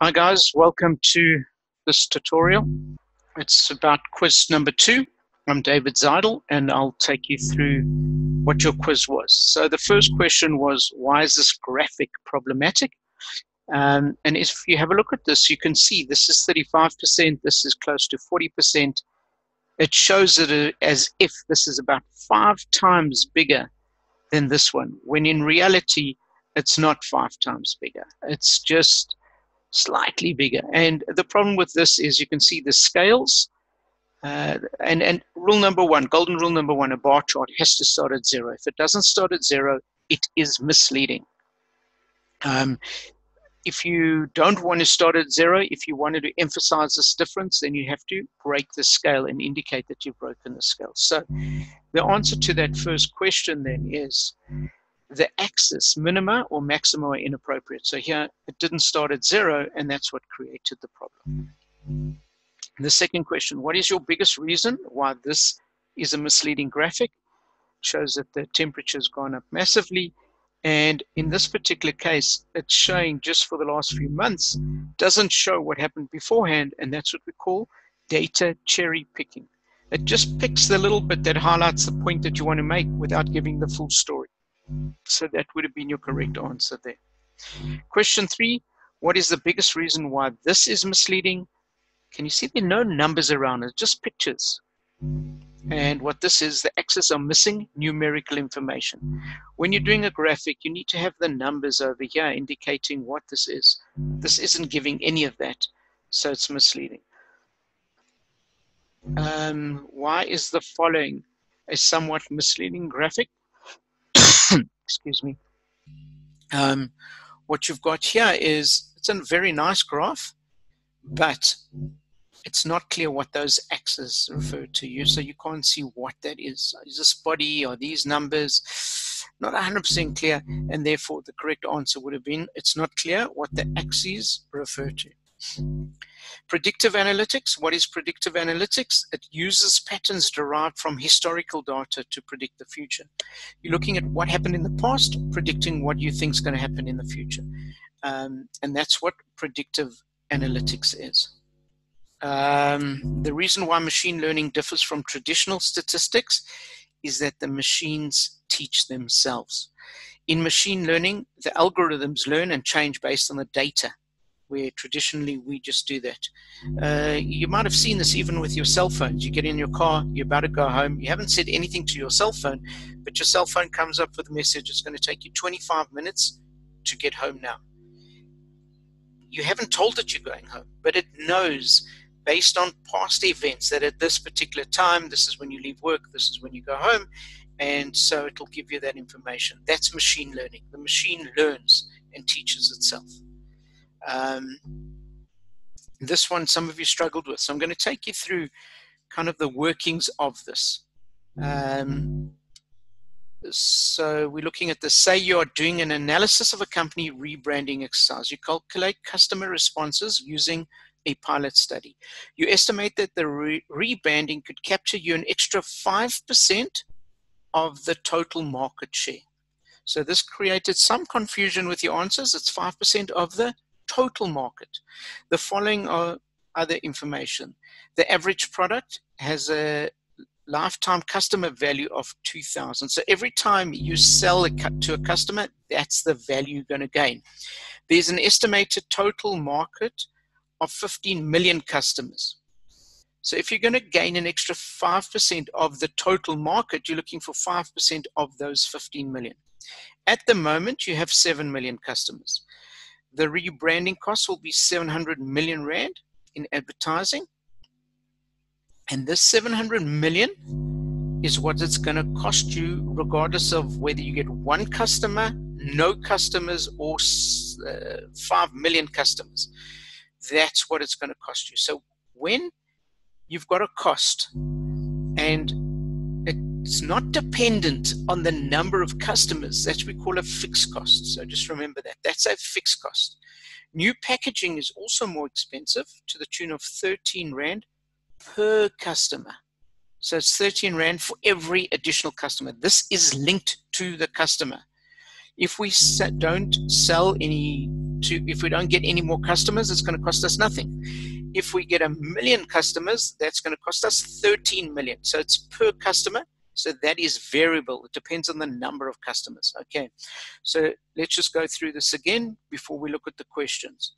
Hi guys, welcome to this tutorial. It's about quiz number 2. I'm David Zeidel and I'll take you through what your quiz was. So the first question was, why is this graphic problematic? And if you have a look at this, you can see this is 35%, this is close to 40%. It shows it as if this is about 5 times bigger than this one, when in reality, it's not 5 times bigger. It's just slightly bigger. And the problem with this is you can see the scales. And rule number 1, golden rule number 1, a bar chart has to start at 0. If it doesn't start at 0, it is misleading. If you don't want to start at 0, if you wanted to emphasize this difference, then you have to break the scale and indicate that you've broken the scale. So the answer to that first question then is the axis, minima or maxima, are inappropriate. So here it didn't start at 0, and that's what created the problem. The second question, what is your biggest reason why this is a misleading graphic? It shows that the temperature has gone up massively. And in this particular case, it's showing just for the last few months, doesn't show what happened beforehand, and that's what we call data cherry picking. It just picks the little bit that highlights the point that you want to make without giving the full story. So that would have been your correct answer there. Question 3, what is the biggest reason why this is misleading? Can you see there are no numbers around it, just pictures. And what this is, the axes are missing numerical information. When you're doing a graphic, you need to have the numbers over here indicating what this is. This isn't giving any of that, so it's misleading. Why is the following a somewhat misleading graphic? Excuse me. What you've got here is, it's a very nice graph, but it's not clear what those axes refer to. So you can't see what that is. Is this body or these numbers? Not 100% clear, and therefore the correct answer would have been, it's not clear what the axes refer to. Predictive analytics. What is predictive analytics? It uses patterns derived from historical data to predict the future. You're looking at what happened in the past, predicting what you think is going to happen in the future. And that's what predictive analytics is. The reason why machine learning differs from traditional statistics is that the machines teach themselves. In machine learning, the algorithms learn and change based on the data, where traditionally we just do that. You might have seen this even with your cell phones. You get in your car, you're about to go home, you haven't said anything to your cell phone, but your cell phone comes up with a message, it's going to take you 25 minutes to get home now. You haven't told it you're going home, but it knows based on past events that at this particular time, this is when you leave work, this is when you go home, and so it'll give you that information. That's machine learning. The machine learns and teaches itself. This one some of you struggled with, so I'm going to take you through kind of the workings of this. So we're looking at this. Say you are doing an analysis of a company rebranding exercise. You calculate customer responses using a pilot study. You estimate that the rebranding could capture you an extra 5% of the total market share. So this created some confusion with your answers. It's 5% of the total market. The following are other information. The average product has a lifetime customer value of 2,000. So every time you sell to a customer, that's the value you're going to gain. There's an estimated total market of 15 million customers. So if you're going to gain an extra 5% of the total market, you're looking for 5% of those 15 million. At the moment, you have 7 million customers. The rebranding cost will be 700 million Rand in advertising. And this 700 million is what it's going to cost you, regardless of whether you get 1 customer, no customers, or 5 million customers. That's what it's going to cost you. So when you've got a cost and it's not dependent on the number of customers, that's what we call a fixed cost. So just remember that. That's a fixed cost. New packaging is also more expensive, to the tune of 13 Rand per customer. So it's 13 Rand for every additional customer. This is linked to the customer. If we don't sell any if we don't get any more customers, it's going to cost us nothing. If we get 1 million customers, that's going to cost us 13 million. So it's per customer. So that is variable. It depends on the number of customers. Okay, so let's just go through this again before we look at the questions.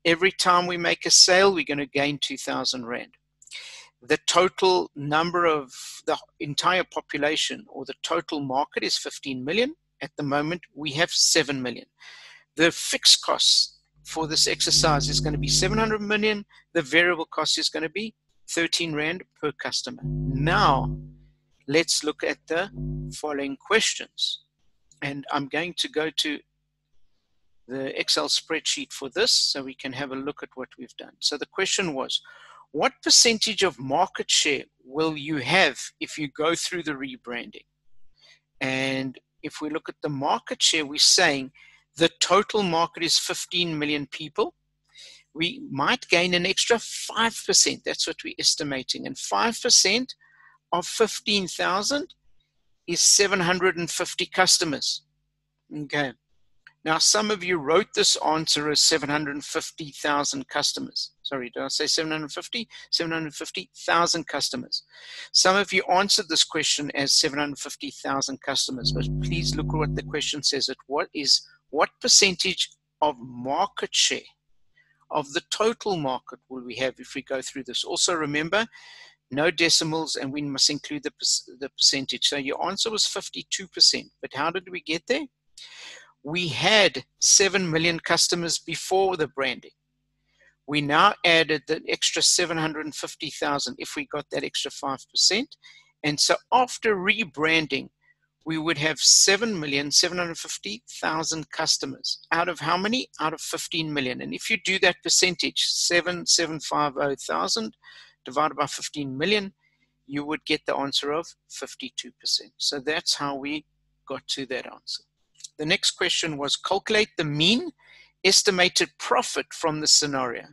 Every time we make a sale, we're going to gain 2,000 Rand. The total number of the entire population or the total market is 15 million. At the moment, we have 7 million. The fixed costs for this exercise is going to be 700 million. The variable cost is going to be 13 Rand per customer. Now, let's look at the following questions. And I'm going to go to the Excel spreadsheet for this so we can have a look at what we've done. So the question was, what percentage of market share will you have if you go through the rebranding? And if we look at the market share, we're saying the total market is 15 million people. We might gain an extra 5%. That's what we're estimating. And 5% of 15,000 is 750 customers. Okay. Now, some of you wrote this answer as 750,000 customers. Sorry, did I say 750? 750,000 customers. Some of you answered this question as 750,000 customers, but please look at what the question says. What percentage of market share of the total market will we have if we go through this? Also remember, no decimals, and we must include the percentage. So your answer was 52%, but how did we get there? We had 7 million customers before the branding. We now added the extra 750,000 if we got that extra 5%. And so after rebranding, we would have 7,750,000 customers. Out of how many? Out of 15 million. And if you do that percentage, 7,750,000 divided by 15 million, you would get the answer of 52%. So that's how we got to that answer. The next question was calculate the mean estimated profit from the scenario.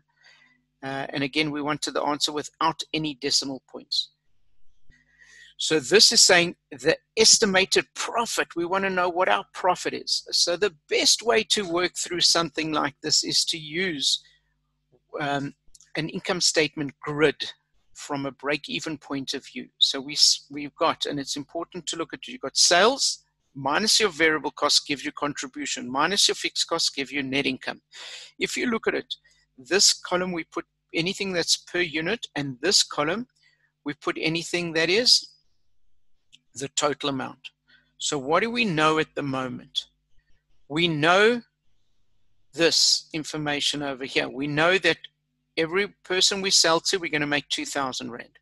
And again, we wanted the answer without any decimal points. So this is saying the estimated profit. We want to know what our profit is. So the best way to work through something like this is to use an income statement grid from a break-even point of view. So we've got, and it's important to look at, you've got sales, minus your variable costs give you contribution, minus your fixed costs give you net income. If you look at it, this column we put anything that's per unit, and this column we put anything that is the total amount. So what do we know at the moment? We know this information over here. We know that every person we sell to, we're going to make 2,000 Rand.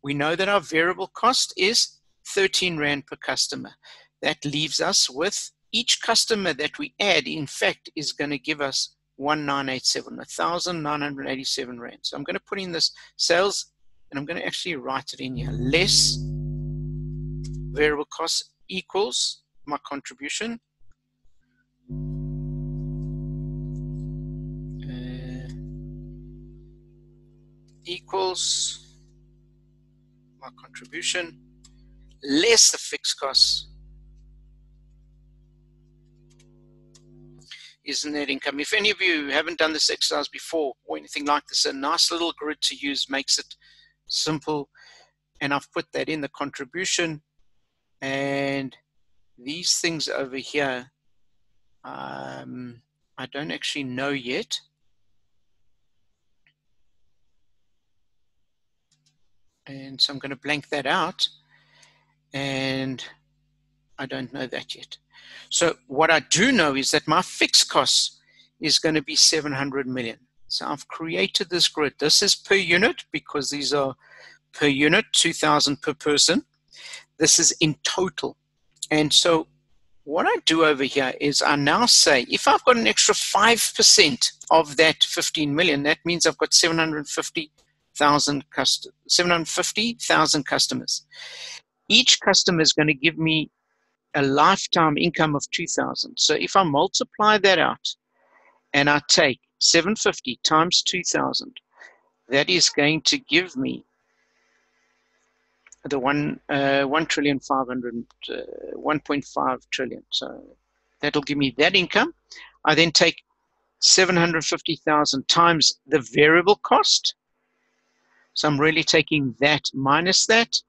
We know that our variable cost is 13 Rand per customer. That leaves us with each customer that we add, in fact, is going to give us 1,987, 1,987 Rand. So I'm going to put in this sales, and I'm going to actually write it in here. Less variable cost equals my contribution. Equals my contribution less the fixed costs is net income. If any of you haven't done this exercise before or anything like this, a nice little grid to use makes it simple. And I've put that in the contribution, and these things over here, I don't actually know yet. And so I'm going to blank that out, and I don't know that yet. So what I do know is that my fixed cost is going to be 700 million. So I've created this grid. This is per unit because these are per unit, 2,000 per person. This is in total. And so what I do over here is I now say, if I've got an extra 5% of that 15 million, that means I've got 750,000 customers. Each customer is going to give me a lifetime income of 2,000. So if I multiply that out and I take 750 times 2,000, that is going to give me the 1.5 trillion. So that'll give me that income. I then take 750,000 times the variable cost. So I'm really taking that minus that,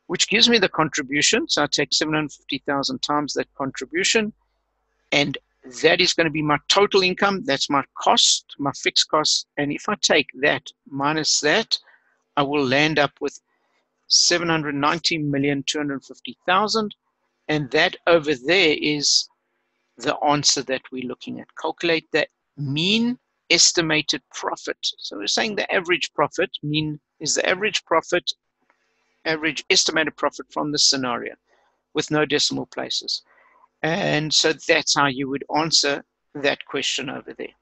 which gives me the contribution. So I take 750,000 times that contribution, and that is going to be my total income. That's my cost, my fixed cost. And if I take that minus that, I will land up with 790,250,000. And that over there is the answer that we're looking at. Calculate the mean estimated profit. So we're saying the average profit, mean is the average profit, average estimated profit from the scenario with no decimal places. And so that's how you would answer that question over there.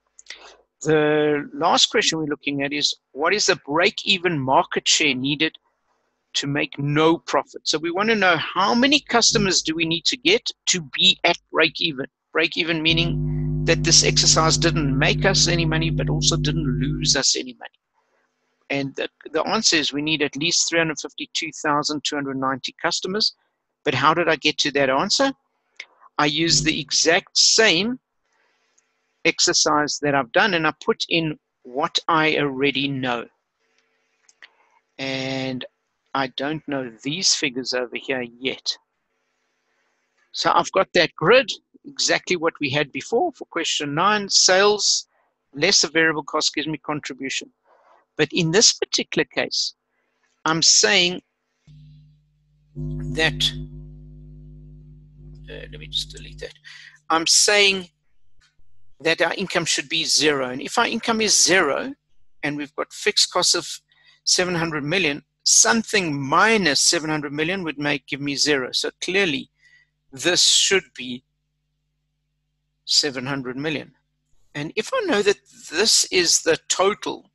The last question we're looking at is, what is the break-even market share needed to make no profit? So we want to know how many customers do we need to get to be at break-even. Break-even meaning that this exercise didn't make us any money, but also didn't lose us any money. And the answer is we need at least 352,290 customers. But how did I get to that answer? I used the exact same exercise that I've done, and I put in what I already know. And I don't know these figures over here yet. So I've got that grid, exactly what we had before for question 9. Sales less a variable cost gives me contribution. But in this particular case, I'm saying that, let me just delete that. I'm saying that our income should be 0. And if our income is 0, and we've got fixed costs of 700 million, something minus 700 million would give me 0. So clearly, this should be 700 million. And if I know that this is the total,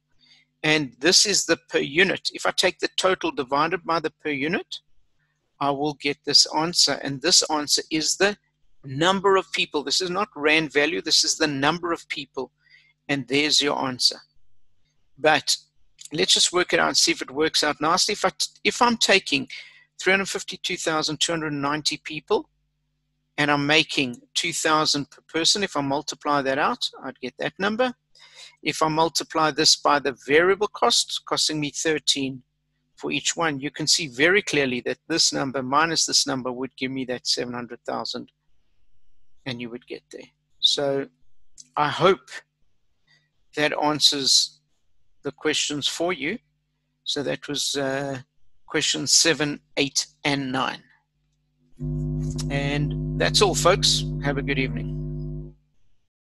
and this is the per unit, if I take the total divided by the per unit, I will get this answer. And this answer is the number of people. This is not rand value. This is the number of people. And there's your answer. But let's just work it out and see if it works out nicely. If I'm taking 352,290 people and I'm making 2,000 per person, if I multiply that out, I'd get that number. If I multiply this by the variable cost, costing me 13 for each one, you can see very clearly that this number minus this number would give me that 700,000, and you would get there. So I hope that answers the questions for you. So that was questions 7, 8, and 9. And that's all, folks. Have a good evening.